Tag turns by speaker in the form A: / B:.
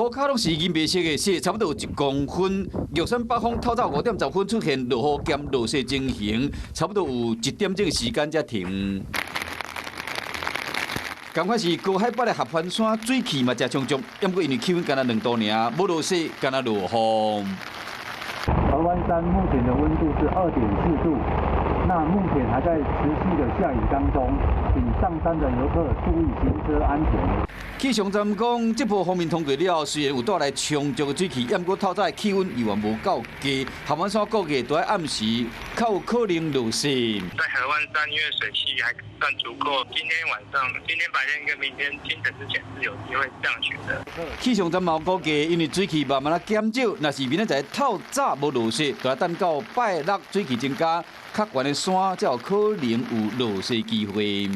A: 涂骹拢是银白色的，细差不多有1公分。玉山北风透早5点10分出现落雨兼落雪情形，差不多有1点钟的时间才停。同款是高海拔的合欢山，水汽嘛真充足，不过因为气温干那2度尔，无落雪，干那落雨。
B: 合欢山目前的温度是2.4度，那目前还在持续的下雨当中，请上山的游客注意行车安全。
A: 气象站讲，这波风面通过了，虽然有带来充足的水汽，不过透早的气温又无够低，合欢山估计都在暗时较有可能落雪。
C: 在合欢山，因为水汽还算足够，今天白天跟明天清晨之前是有机会降雪的。
A: 气象站嘛估计，因为水汽慢慢减少，若是明仔载透早无落雪，就要等到拜六水汽增加，较悬的山才有可能有落雪机会。